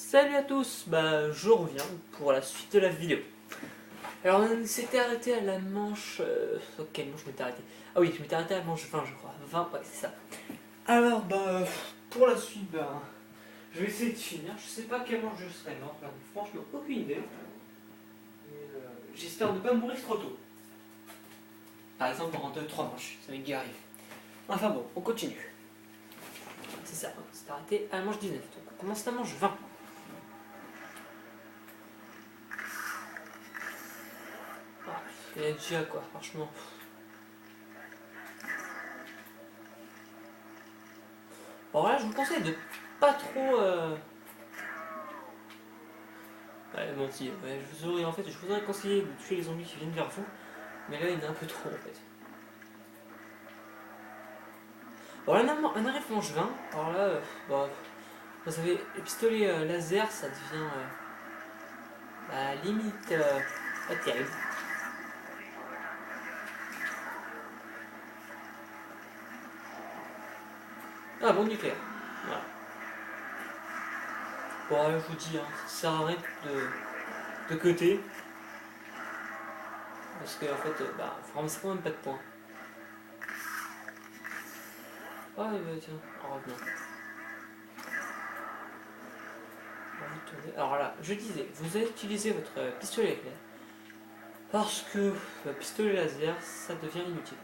Salut à tous, je reviens pour la suite de la vidéo. Alors on s'était arrêté à la manche... quelle manche je m'étais arrêté? Ah oui, je m'étais arrêté à la manche 20 je crois. 20, ouais c'est ça. Alors pour la suite, je vais essayer de finir. Je sais pas quelle manche je serai mort, franchement aucune idée. J'espère ne pas mourir trop tôt. Par exemple en 2-3 manches, ça m'est déjà arrivé. Enfin bon, on continue. C'est ça, on s'est arrêté à la manche 19, donc on commence la manche 20. Il y a déjà quoi, franchement. Bon là, je vous conseille de pas trop. Ouais, menti. Ouais, je vous aurais conseillé de tuer les zombies qui viennent vers vous, mais là, il y en a un peu trop en fait. Bon là, on arrive manche 20. Alors là, vous savez, les pistolets laser, ça devient limite pas terrible. Ah bon, nucléaire. Voilà. Bon, là, je vous dis, ça sert à rien de côté. Parce que, en fait, vous ramassez quand même pas de points. Ah, tiens, en revenant. Alors là, je disais, vous allez utiliser votre pistolet éclair. Parce que le pistolet laser, ça devient inutile.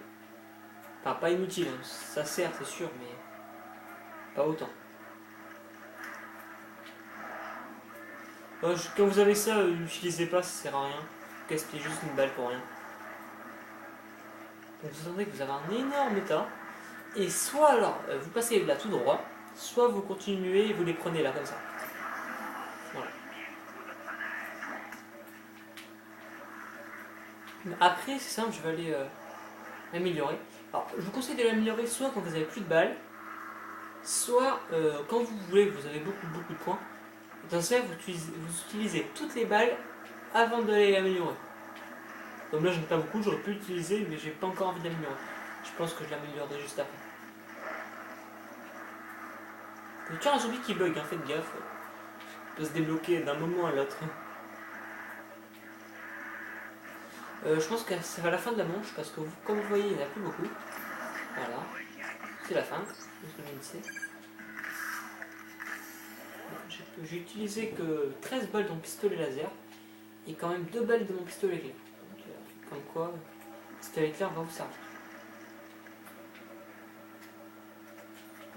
Enfin, pas inutile, ça sert, c'est sûr, mais pas autant. Quand vous avez ça, n'utilisez pas, ça sert à rien. Gaspillez juste une balle pour rien. Donc vous entendez que vous avez un énorme tas. Et soit alors, vous passez là tout droit, soit vous continuez et vous les prenez là, comme ça. Voilà. Après, c'est simple, je vais aller l'améliorer. Alors, je vous conseille de l'améliorer soit quand vous avez plus de balles, soit quand vous voulez, vous avez beaucoup de points. Dans ce cas, vous utilisez toutes les balles avant d'aller l'améliorer. Donc là, je n'ai pas beaucoup, j'aurais pu l'utiliser, mais j'ai pas encore envie d'améliorer. Je pense que je l'améliorerai juste après. Il y a un zombie qui bug, faites gaffe. Il peut se débloquer d'un moment à l'autre. Je pense que ça va à la fin de la manche, parce que comme vous voyez, il n'y en a plus beaucoup. Voilà. C'est la fin, j'ai utilisé que 13 balles dans mon pistolet laser et quand même 2 balles de mon pistolet éclair. Donc, comme quoi, le pistolet éclair va vous servir.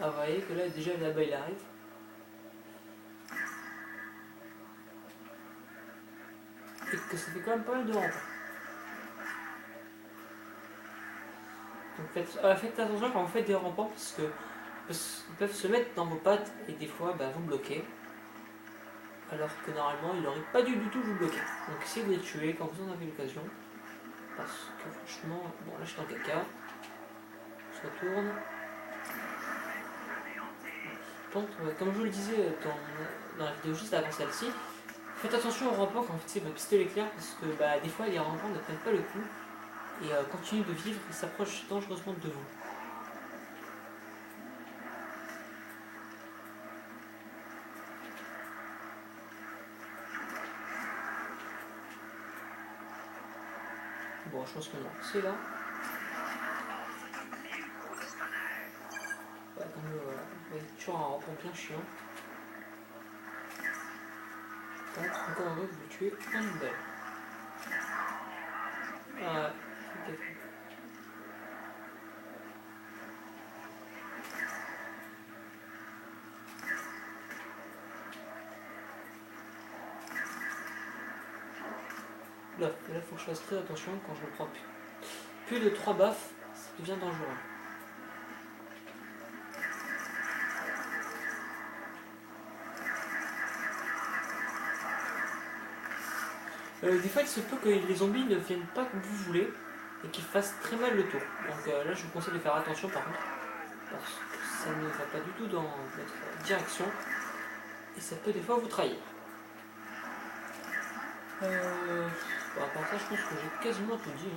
Ah, vous voyez que là, déjà là-bas, il arrive. Et que ça fait quand même pas mal de rampes. Donc faites attention quand vous faites des rampants parce que ils peuvent se mettre dans vos pattes et des fois vous bloquer. Alors que normalement il n'aurait pas dû du tout vous bloquer. Donc essayez de les tuer quand vous en avez l'occasion. Parce que franchement, bon là je suis en caca. On se retourne. Donc comme je vous le disais dans la vidéo juste avant celle-ci, faites attention aux rampants quand vous faites votre pistolet éclair parce que des fois les rampants ne prennent pas le coup et continuent de vivre et s'approchent dangereusement de vous. Bon, je pense qu'on a c'est là. Ouais, comme vous avez toujours un rampant bien chiant. Donc, encore un autre, vous le tuez en une balle. Ah, ok. Là, il faut que je fasse très attention quand je me prends plus de 3 baffes, ça devient dangereux. Des fois, il se peut que les zombies ne viennent pas comme vous voulez et qu'ils fassent très mal le tour. Donc là, je vous conseille de faire attention par contre, parce que ça ne va pas du tout dans votre direction et ça peut des fois vous trahir. À part ça, je pense que j'ai quasiment tout dit.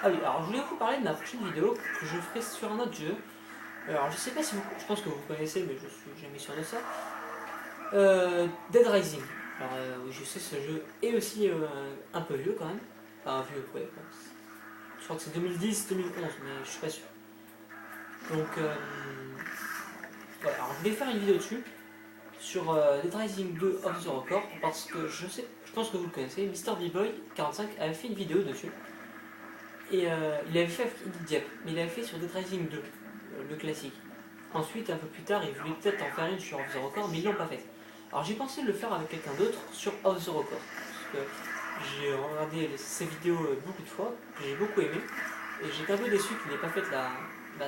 Ah oui, alors je voulais vous parler de ma prochaine vidéo que je ferai sur un autre jeu. Alors je sais pas si vous... Je pense que vous connaissez, mais je suis jamais sûr de ça. Dead Rising. Alors oui, je sais, ce jeu est aussi un peu vieux quand même. Enfin vieux, ouais. Bon, je crois que c'est 2010-2011, mais je suis pas sûr. Donc voilà, alors je vais faire une vidéo dessus sur Dead Rising 2 Off the Record parce que je pense que vous le connaissez, Mr. B-Boy 45 avait fait une vidéo dessus et il avait fait avec Edith Diep, mais il avait fait sur Dead Rising 2, le classique. Ensuite, un peu plus tard, il voulait peut-être en faire une sur Off the Record, mais ils l'ont pas fait. Alors j'ai pensé le faire avec quelqu'un d'autre sur Off the Record parce que j'ai regardé ces vidéos beaucoup de fois, que j'ai beaucoup aimé et j'étais un peu déçu qu'il n'ait pas fait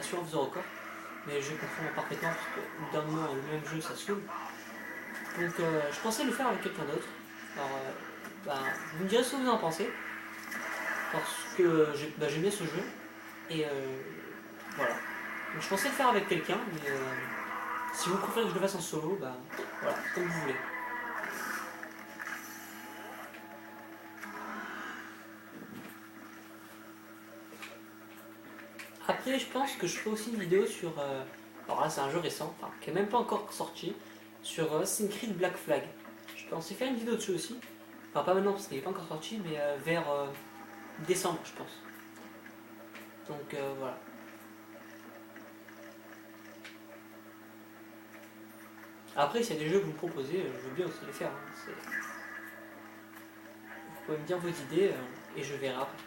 sur Off the Record. Mais je comprends parfaitement parce que au bout d'un moment, le même jeu ça saoule. Donc je pensais le faire avec quelqu'un d'autre. Alors vous me direz ce que vous en pensez. Parce que j'aime bien ce jeu. Et voilà. Donc je pensais le faire avec quelqu'un, mais si vous préférez que je le fasse en solo, voilà, comme vous voulez. Après je pense que je ferai aussi une vidéo sur... alors là c'est un jeu récent, enfin, qui n'est même pas encore sorti, sur Assassin's Creed Black Flag. Je pensais faire une vidéo dessus aussi. Enfin pas maintenant parce qu'il n'est pas encore sorti, mais vers décembre je pense. Donc voilà. Après s'il y a des jeux que vous me proposez, je veux bien aussi les faire. Hein. Vous pouvez me dire vos idées et je verrai après.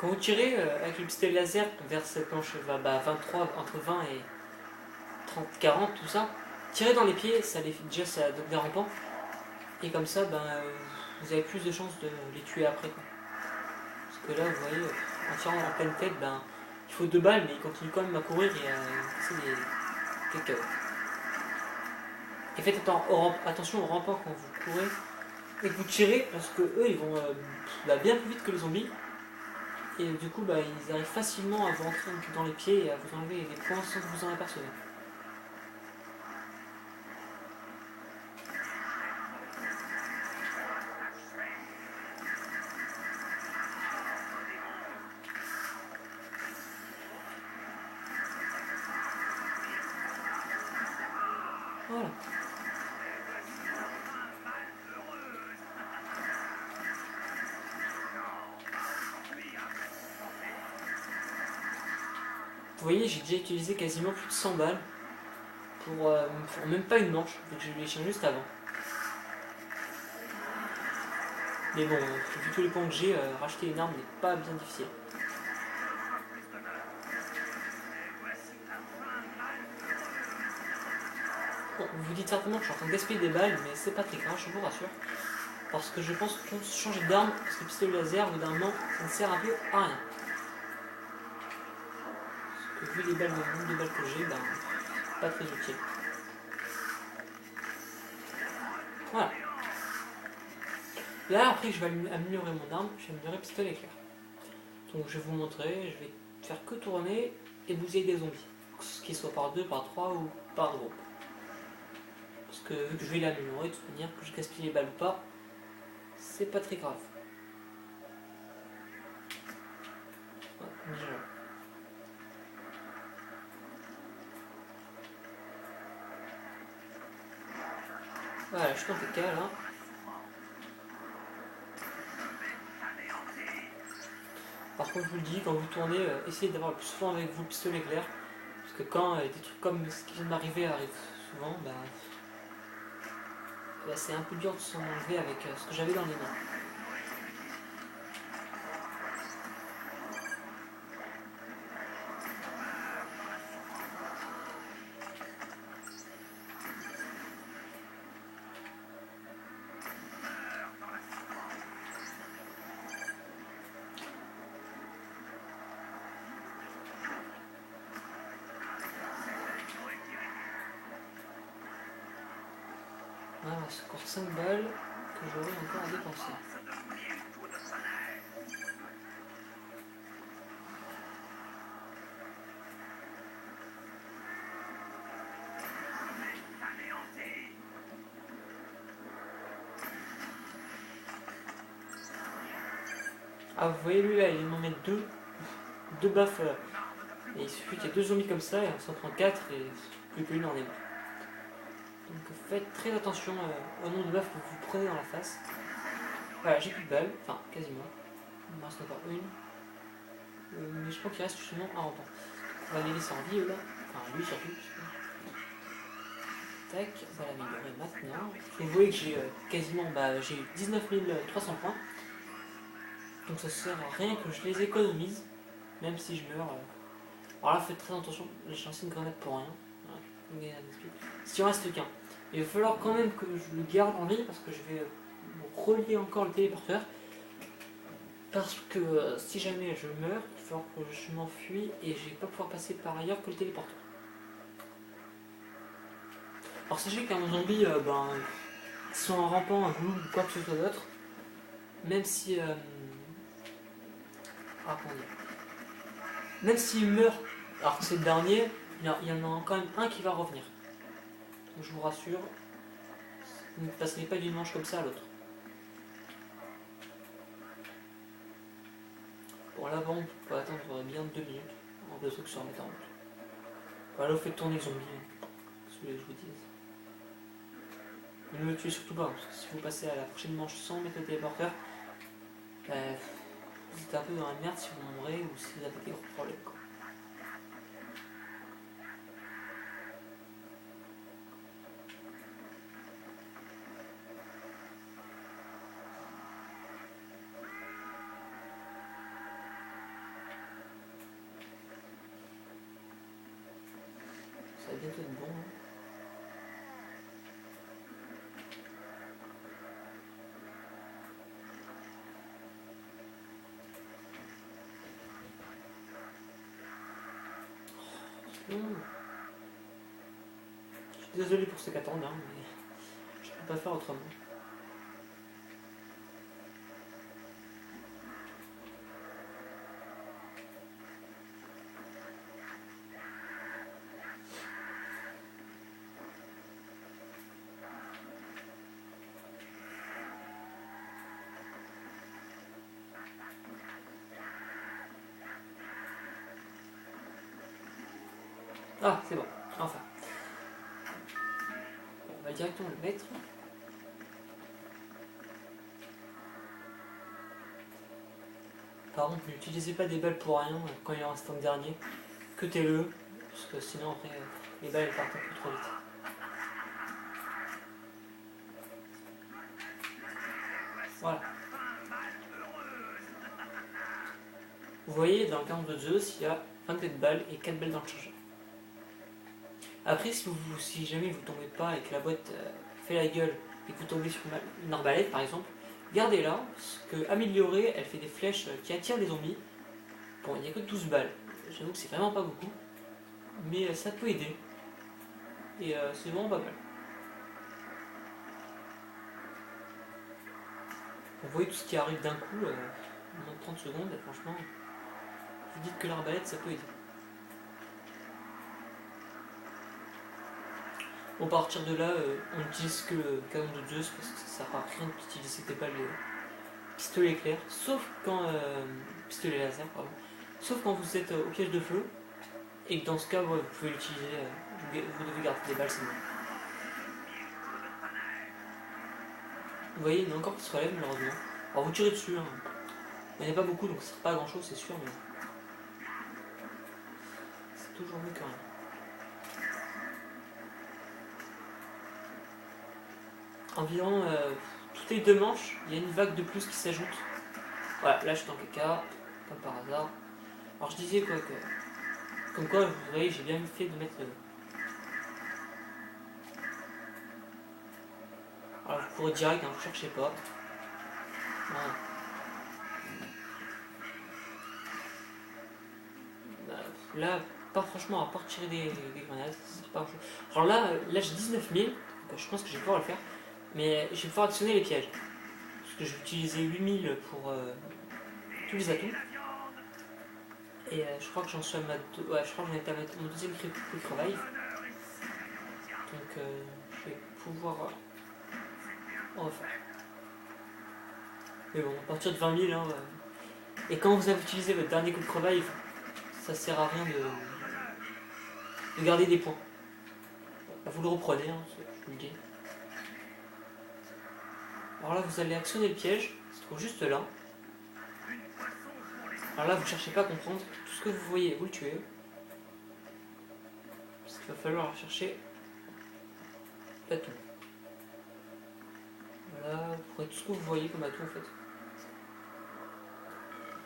Quand vous tirez avec le pistolet laser vers cette planche 23, entre 20 et 30, 40, tout ça, tirez dans les pieds, déjà ça donne des rampants. Et comme ça, vous avez plus de chances de les tuer après. Quoi. Parce que là, vous voyez, en tirant en pleine tête, il faut 2 balles, mais il continue quand même à courir et à casser des KO. Et faites attention aux rampants quand vous courez et que vous tirez, parce que eux, ils vont bien plus vite que les zombies. Et du coup, ils arrivent facilement à vous rentrer dans les pieds et à vous enlever des points sans que vous en aperceviez. Voilà. Vous voyez, j'ai déjà utilisé quasiment plus de 100 balles pour me faire même pas une manche, vu que j'ai eu l'échange juste avant. Mais bon, vu tous les points que j'ai, racheter une arme n'est pas bien difficile. Bon, vous vous dites certainement que je suis en train de gaspiller des balles, mais c'est pas très grave, je vous rassure. Parce que je pense qu'on peut changer d'arme, parce que le pistolet laser, au bout d'un moment, ça ne sert un peu à rien. Parce que vu les balles, le nombre de balles que j'ai, pas très utile. Voilà. Là, après, je vais améliorer mon arme, je vais améliorer le pistolet éclair. Donc je vais vous montrer, je vais faire que tourner et bousiller des zombies. Ce qui soit par 2, par 3 ou par groupe. Parce que vu que je vais l'améliorer, de toute manière, que je gaspille les balles ou pas, c'est pas très grave. Voilà, déjà. Voilà, je suis en PK là. Par contre, je vous le dis, quand vous tournez, essayez d'avoir le plus souvent avec vous le pistolet clair. Parce que quand des trucs comme ce qui vient de m'arriver arrivent souvent, c'est un peu dur de s'en enlever avec ce que j'avais dans les mains. reste encore 5 balles que j'aurai encore à dépenser. Ah, vous voyez lui là, il m'en met deux baffes. Et il suffit qu'il y ait 2 zombies comme ça et on s'en prend 4 et plus qu'une en est mort. Donc faites très attention au nombre de baffes que vous prenez dans la face. Voilà, j'ai plus de balles, enfin quasiment. Il me reste encore une. Mais je crois qu'il reste justement un rampant. On va les laisser en vie eux là. Enfin lui surtout. Tac, on va l'améliorer maintenant. Et vous voyez que j'ai quasiment j'ai 19 300 points. Donc ça sert à rien que je les économise. Même si je meurs. Alors là faites très attention, j'ai lancé une grenade pour rien. Voilà. S'il en reste qu'un. Il va falloir quand même que je le garde en vie parce que je vais relier encore le téléporteur. Parce que si jamais je meurs, il va falloir que je m'enfuis et je vais pas pouvoir passer par ailleurs que le téléporteur. Alors sachez qu'un zombie, soit un rampant, un glou ou quoi que ce soit d'autre, même si... même s'il meurt, alors que c'est le dernier, il y en a quand même un qui va revenir. Donc je vous rassure, vous ne passerez pas d'une manche comme ça à l'autre. Bon là bon, on peut attendre bien 2 minutes en deux trucs se remettent en route. Voilà, vous faites tourner le zombie, si vous voulez que je vous dise. Mais ne le tuez surtout pas, parce que si vous passez à la prochaine manche sans mettre le téléporteur, vous êtes un peu dans la merde si vous mourrez ou si vous avez des gros problèmes, quoi. Ça va bientôt être bon. Hein. Je suis désolé pour ceux qui attendent, hein, mais je peux pas faire autrement. Ah, c'est bon, enfin. On va directement le mettre. Par contre, n'utilisez pas des balles pour rien quand il en reste un dernier. Cutez-le, parce que sinon après les balles partent un peu trop vite. Voilà. Vous voyez, dans le cas de Zeus, il y a 24 balles et 4 balles dans le chargeur. Après, si jamais vous tombez pas et que la boîte fait la gueule et que vous tombez sur une arbalète par exemple, gardez-la, parce que améliorer, elle fait des flèches qui attirent les zombies. Bon, il n'y a que 12 balles, j'avoue que c'est vraiment pas beaucoup, mais ça peut aider. Et c'est vraiment pas mal. Vous voyez tout ce qui arrive d'un coup, en moins de 30 secondes, et franchement, vous dites que l'arbalète ça peut aider. Bon, à partir de là, on n'utilise que le canon de Zeus parce que ça sert à rien d'utiliser des balles pistolet éclair, sauf quand. Pistolet laser, pardon. Sauf quand vous êtes au piège de feu, et que dans ce cas, vous pouvez l'utiliser, vous devez garder des balles, c'est bon. Vous voyez, il y en a encore qui se relèvent malheureusement. Alors vous tirez dessus, hein. Il n'y en a pas beaucoup donc ça sert pas à grand chose, c'est sûr, mais. C'est toujours mieux que rien. Environ toutes les 2 manches, il y a une vague de plus qui s'ajoute. Voilà, là je suis en caca, comme par hasard. Alors je disais quoi que. Comme quoi, vous voyez, j'ai bien fait de mettre. Alors vous courez direct, hein, vous cherchez pas. Voilà. Là, pas franchement, à part tirer des grenades, c'est pas grand chose. Alors là j'ai 19 000, donc je pense que je vais pouvoir le faire. Mais je vais pouvoir actionner les pièges. Parce que je vais utiliser 8000 pour tous les atouts. Et je crois que j'en suis à ma ouais, je crois que j'en étais à mon deuxième quick revive. Donc je vais pouvoir en refaire. Mais bon, à partir de 20 000, hein, et quand vous avez utilisé votre dernier quick revive, ça sert à rien de garder des points. Bah, vous le reprenez, hein, je vous le dis. Alors là, vous allez actionner le piège, il se trouve juste là. Alors là, vous ne cherchez pas à comprendre, tout ce que vous voyez, vous le tuez. Parce qu'il va falloir chercher l'atout. Voilà, vous prenez tout ce que vous voyez comme atout en fait.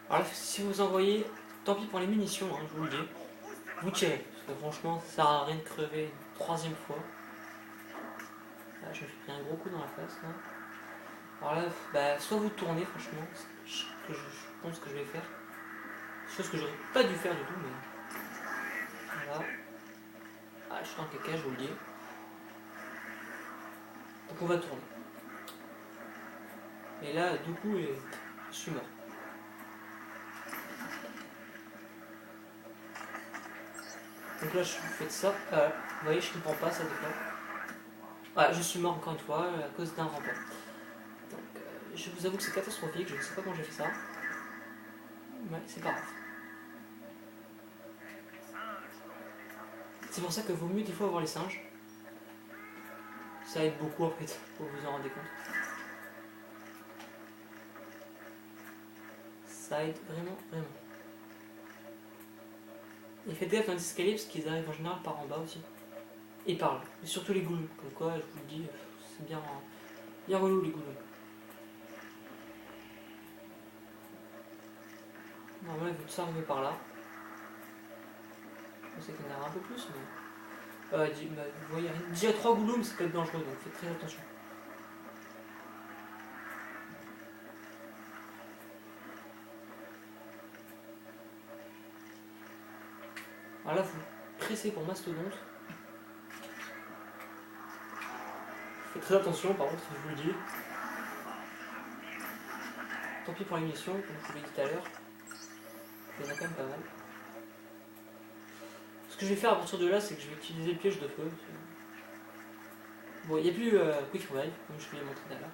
Alors là, si vous envoyez, tant pis pour les munitions, hein, je vous le dis, vous tirez. Parce que franchement, ça sert à rien de crever une troisième fois. Là, je me suis pris un gros coup dans la face là. Alors là, bah, soit vous tournez, franchement, ce que je pense que je vais faire. Chose que j'aurais pas dû faire du tout, mais. Voilà. Ah, je suis en caca, je vous le dis. Donc on va tourner. Et là, du coup, je suis mort. Donc là, je fais ça. Vous voyez, je comprends pas, ça dépend. Voilà, je suis mort encore une fois à cause d'un rempart. Donc, je vous avoue que c'est catastrophique, je ne sais pas comment j'ai fait ça. Ouais, c'est pas grave. C'est pour ça que vaut mieux des fois avoir les singes. Ça aide beaucoup en fait, pour vous en rendre compte. Ça aide vraiment, vraiment. Et faites gaffe dans les escaliers parce qu'ils arrivent en général par en bas aussi. Et par là. Et surtout les goulous. Comme quoi, je vous le dis, c'est bien relou les goulous. Normalement, il faut tous arriver par là. Je sais qu'il y en aura un peu plus, mais. Vous voyez, déjà 3 goulous, mais c'est peut-être dangereux, donc faites très attention. Alors là, vous pressez pour mastodonte. Faites très attention, par contre, je vous le dis. Tant pis pour l'émission, comme je vous l'ai dit tout à l'heure. Il y en a quand même pas mal. Ce que je vais faire à partir de là, c'est que je vais utiliser le piège de feu. Bon, il n'y a plus Quick Revive, comme je vous l'ai montré tout à l'heure.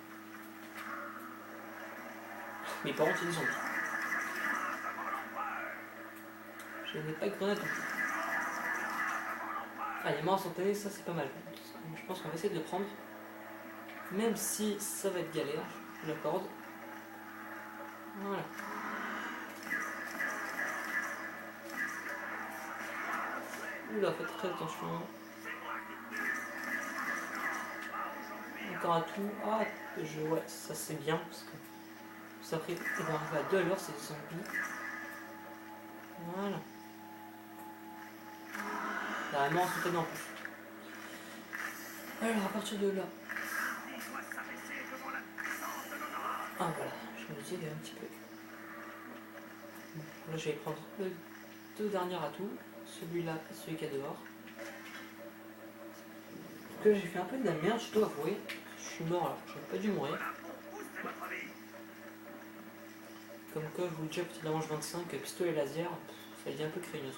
Mais par contre, il y a des zombies. Je n'ai pas de grenade non plus. Ah, il est mort instantané, ça c'est pas mal. Je pense qu'on va essayer de le prendre. Même si ça va être galère, je l'accorde. Voilà. Oula, faites très attention. Encore un tout. Ah, ouais, ça c'est bien parce que ça après, on va arriver à 2 à l'heure, c'est des zombies. Voilà. Là, elle mort instantané en plus. Alors, à partir de là. Ah, voilà, je me disais un petit peu. Bon, là, je vais prendre les 2 derniers atouts. Celui-là et celui qui est dehors. Parce que j'ai fait un peu de la merde, je dois avouer. Je suis mort alors, j'aurais pas dû mourir. Comme quoi, je vous le dis, à partir de la manche 25, pistolet laser, ça devient un peu craignos.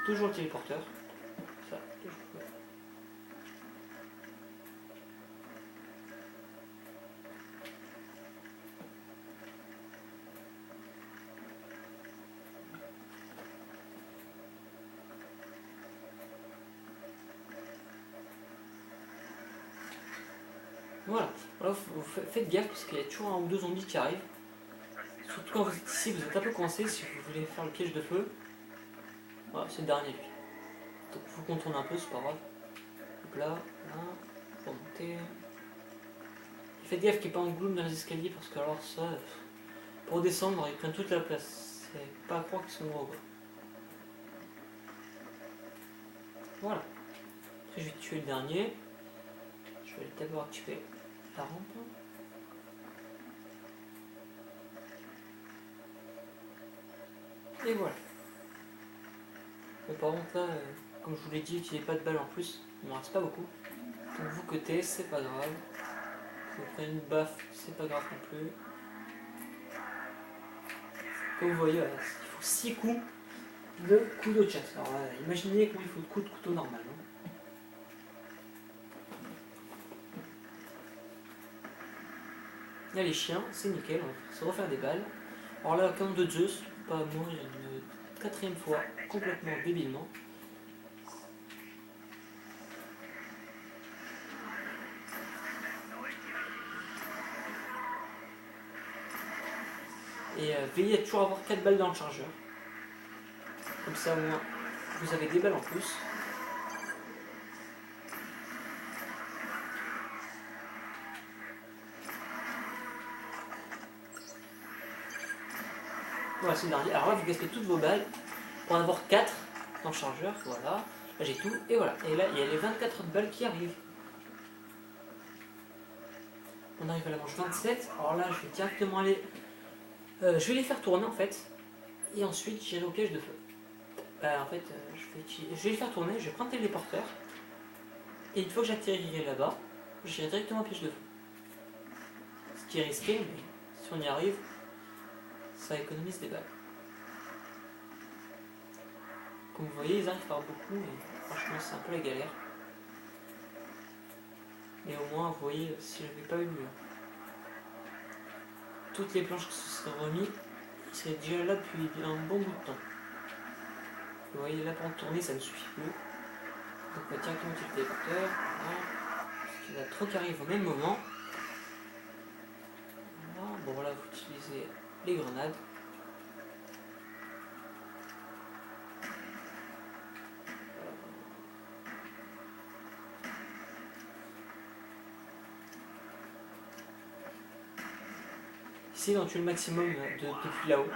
Toujours le téléporteur. Ça, toujours. Voilà. Alors, vous faites gaffe parce qu'il y a toujours un ou deux zombies qui arrivent. Surtout quand vous êtes ici, vous êtes un peu coincé si vous voulez faire le piège de feu. Voilà, c'est le dernier lui. Donc il faut qu'on tourne un peu, c'est pas grave. Donc là, pour monter. Faites gaffe qu'il n'y ait pas un gloom dans les escaliers parce que alors ça, pour descendre, ils prennent toute la place. C'est pas à croire qu'ils sont gros. Quoi. Voilà. Après je vais tuer le dernier. Je vais d'abord activer la rampe. Et voilà. Mais par contre là, comme je vous l'ai dit, n'utilisez pas de balles en plus. Il ne m'en reste pas beaucoup. Donc vous cotez, c'est pas grave. Vous prenez une baffe, c'est pas grave non plus. Comme vous voyez, voilà, il faut 6 coups de couteau de chasse. Alors imaginez combien il faut de coups de couteau normal. Hein. Là les chiens, c'est nickel, on va se refaire des balles. Alors là, comme de Zeus, pas mourir une 4e fois, complètement débilement. Et veillez à toujours avoir 4 balles dans le chargeur. Comme ça au moins vous avez des balles en plus. Voilà, c'est le dernier. Alors là vous gaspillez toutes vos balles pour en avoir 4 dans le chargeur. Voilà. Là j'ai tout. Et voilà. Et là il y a les 24 autres balles qui arrivent. On arrive à la manche 27. Alors là je vais directement aller. Je vais les faire tourner en fait. Et ensuite j'irai au piège de feu. En fait, je vais les faire tourner, je vais prendre le téléporteur. Et une fois que j'atterrirai là-bas, j'irai directement au piège de feu. Ce qui est risqué, mais si on y arrive, ça économise des balles. Comme vous voyez, ils arrivent par beaucoup, et franchement, c'est un peu la galère. Mais au moins, vous voyez, si j'avais pas eu toutes les planches qui se seraient remis, ils seraient déjà là depuis un bon bout de temps. Vous voyez, là, pour tourner, ça ne suffit plus. Donc, on va directement utiliser le téléporteur. Voilà. Parce qu'il y en a trop qui arrivent au même moment. Voilà. Bon, voilà, vous utilisez les grenades. Ici, on tue le maximum depuis là-haut.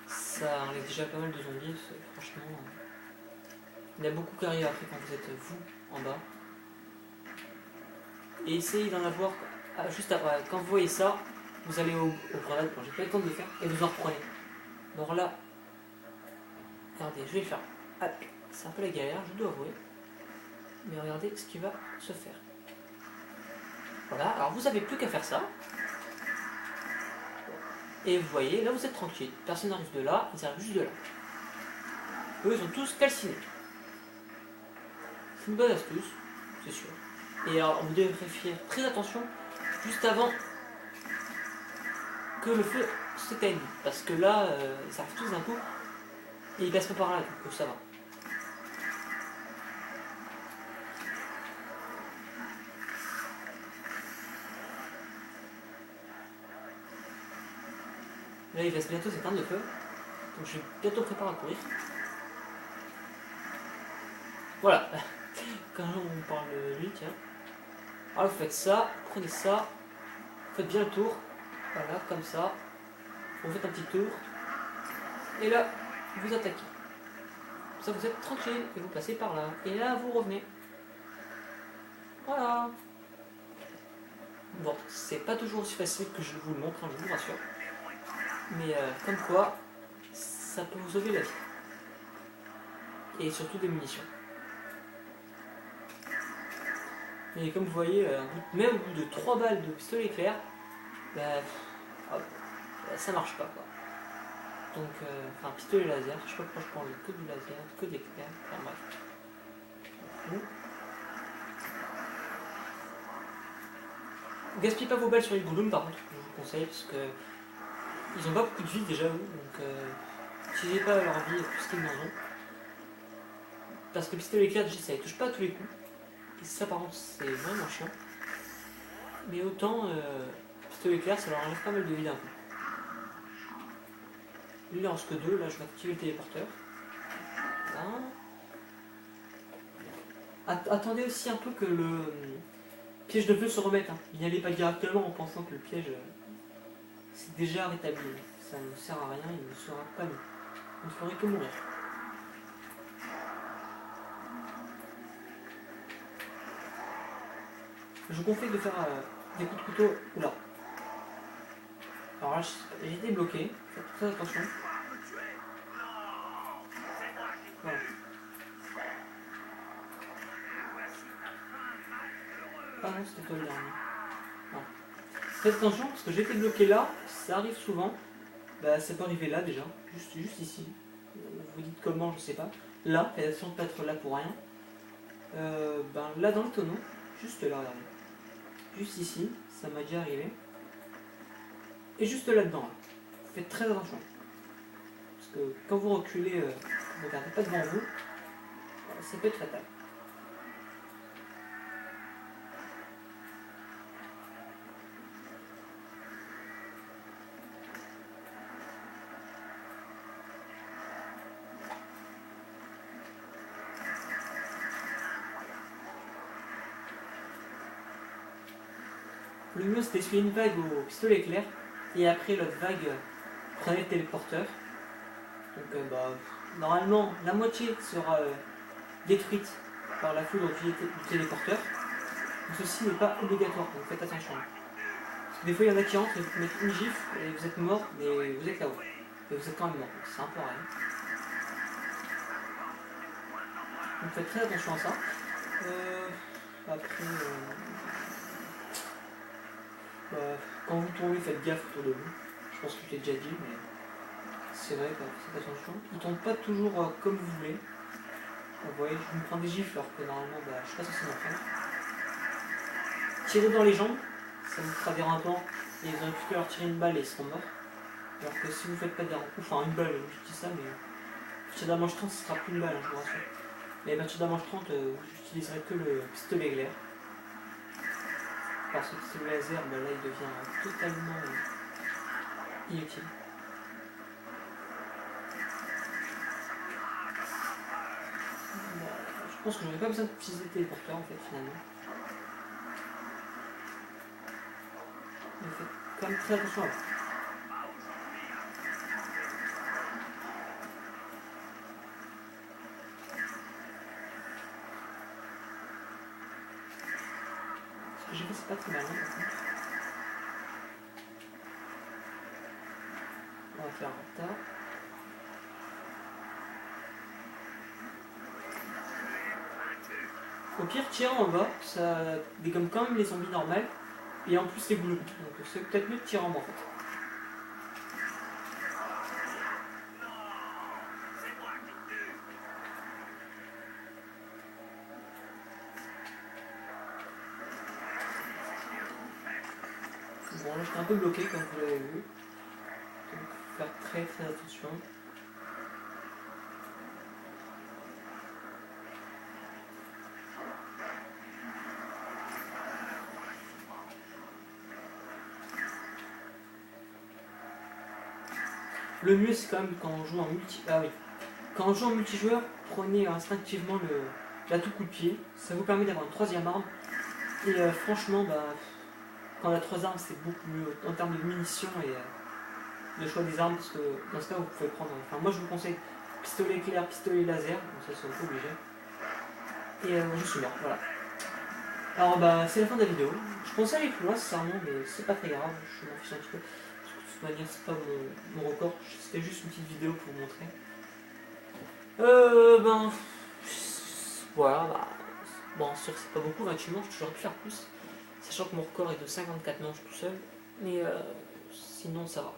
Ça enlève déjà pas mal de zombies, franchement. Il y en a beaucoup qui arrivent après quand vous êtes vous en bas. Et essayez d'en avoir juste après. Quand vous voyez ça, vous allez au grenade. Bon, j'ai pas eu le temps de le faire et vous en reprenez. Alors là, regardez, je vais le faire. Ah, c'est un peu la galère, je dois avouer. Mais regardez ce qui va se faire. Voilà, alors vous n'avez plus qu'à faire ça. Et vous voyez, là vous êtes tranquille. Personne n'arrive de là, ils arrivent juste de là. Eux, ils sont tous calcinés. C'est une bonne astuce, c'est sûr. Et alors, vous devez faire très attention juste avant que le feu s'éteigne. Parce que là, ils arrivent tous d'un coup et ils passent pas par là, donc ça va. Là, il va bientôt s'éteindre le feu. Donc je vais bientôt préparer à courir. Voilà. Quand on parle de lui, tiens. Alors vous faites ça, prenez ça, vous faites bien le tour. Voilà, comme ça. Vous faites un petit tour. Et là, vous attaquez. Comme ça, vous êtes tranquille et vous passez par là. Et là, vous revenez. Voilà. Bon, c'est pas toujours aussi facile que je vous le montre, hein, je vous rassure. Mais comme quoi, ça peut vous sauver la vie. Et surtout des munitions. Et comme vous voyez, même au bout de 3 balles de pistolet éclair, ça marche pas quoi. Donc, enfin, pistolet laser, je sais pas pourquoi je prends que du laser, que des éclairs, enfin bref. Gaspillez pas vos balles sur les goulums par contre, je vous conseille, parce que ils ont pas beaucoup de vie déjà, donc utilisez pas leur vie plus qu'ils n'en ont. Parce que pistolet éclair, déjà, ça les touche pas à tous les coups. Et ça par contre, c'est vraiment chiant. Mais autant, pistolet éclair, ça leur enlève pas mal de vie d'un coup. Lui, il en reste que 2, là je vais activer le téléporteur. Voilà. Attendez aussi un peu que le piège de feu se remette. Hein. N'y allez pas directement en pensant que le piège c'est déjà rétabli. Ça ne sert à rien, il ne sera pas mis. Vous ne ferez que mourir. Je vous conseille de faire des coups de couteau. Oula. Alors là, j'ai été bloqué. Faites très attention. Voilà. non, c'était toi le dernier. Non. Faites attention parce que j'ai été bloqué là, ça arrive souvent. Bah, ça peut arriver là déjà, juste ici. Vous dites comment, je sais pas. Là, faites attention de pas être là pour rien. Ben là dans le tonneau, juste là, regardez. Juste ici, ça m'a déjà arrivé. Et juste là-dedans, là. Faites très attention. Parce que quand vous reculez, vous ne regardez pas devant vous, ça peut être fatal. Le mieux c'est d'essuyer une vague au pistolet éclair et après l'autre vague prenez le téléporteur. Donc normalement la moitié sera détruite par la foudre du téléporteur. Mais ceci n'est pas obligatoire, donc faites attention. Parce que des fois il y en a qui rentrent et vous mettent une gifle et vous êtes mort mais vous êtes là-haut. Et vous êtes quand même mort, c'est un peu rien. Donc faites très attention à ça. Après... quand vous tournez, faites gaffe autour de vous. Je pense que je l'ai déjà dit, mais c'est vrai, faites attention. Ils ne tombent pas toujours comme vous voulez. Vous voyez, je me prends des gifles alors que normalement, je suis pas censé m'en faire. Tirez dans les jambes, ça vous fera des rampants et ils auraient pu leur tirer une balle et ils seront morts. Alors que si vous faites pas des rampants, enfin une balle, je dis ça, mais à partir de la manche 30, ce sera plus une balle, je vous rassure. Mais à partir de la manche 30, j'utiliserai que le pistolet éclair. Parce que ce laser, là il devient totalement inutile. Je pense que j'aurais pas besoin d'utiliser le téléporteur en fait finalement. Mais faites quand même très attention à ça. Ce que j'ai fait c'est pas très mal. On va faire un tas. Au pire, tirer en bas, ça dégomme quand même les zombies normales, et en plus les boulots. Donc c'est peut-être mieux de tirer en bas en fait. Bon là j'étais un peu bloqué comme vous l'avez vu. Donc faire très attention. Le mieux c'est quand même quand on joue en quand on joue en multijoueur, prenez instinctivement l'atout coup de pied, ça vous permet d'avoir une troisième arme. Et franchement, quand on a 3 armes, c'est beaucoup mieux en termes de munitions et de choix des armes, parce que dans ce cas, vous pouvez prendre. Enfin, moi je vous conseille pistolet éclair, pistolet laser, donc ça c'est pas obligé. Et je suis mort, voilà. Alors c'est la fin de la vidéo. Je pensais aller plus loin sincèrement, mais c'est pas très grave, je m'en fiche un petit peu. Parce que de toute manière, c'est pas mon record, c'était juste une petite vidéo pour vous montrer. Voilà, bon, sûr c'est pas beaucoup, 28 manches, j'aurais pu faire plus. Sachant que mon record est de 54 manches tout seul, mais sinon ça va.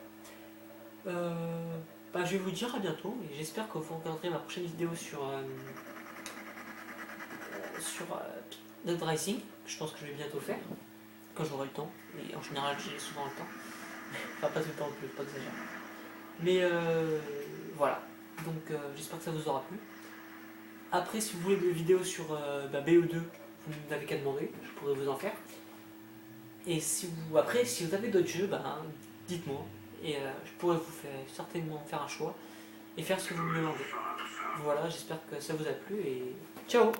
Je vais vous dire à bientôt, et j'espère que vous regarderez ma prochaine vidéo sur Dead Rising, que je pense que je vais bientôt faire, quand j'aurai le temps, et en général j'ai souvent le temps. Enfin pas tout le temps, plus, pas exagérer. Mais voilà, donc j'espère que ça vous aura plu. Après si vous voulez des vidéos sur BO2, vous n'avez qu'à demander, je pourrais vous en faire. Et si vous avez d'autres jeux, dites-moi. Et je pourrais certainement faire un choix et faire ce que vous me demandez. Voilà, j'espère que ça vous a plu et ciao!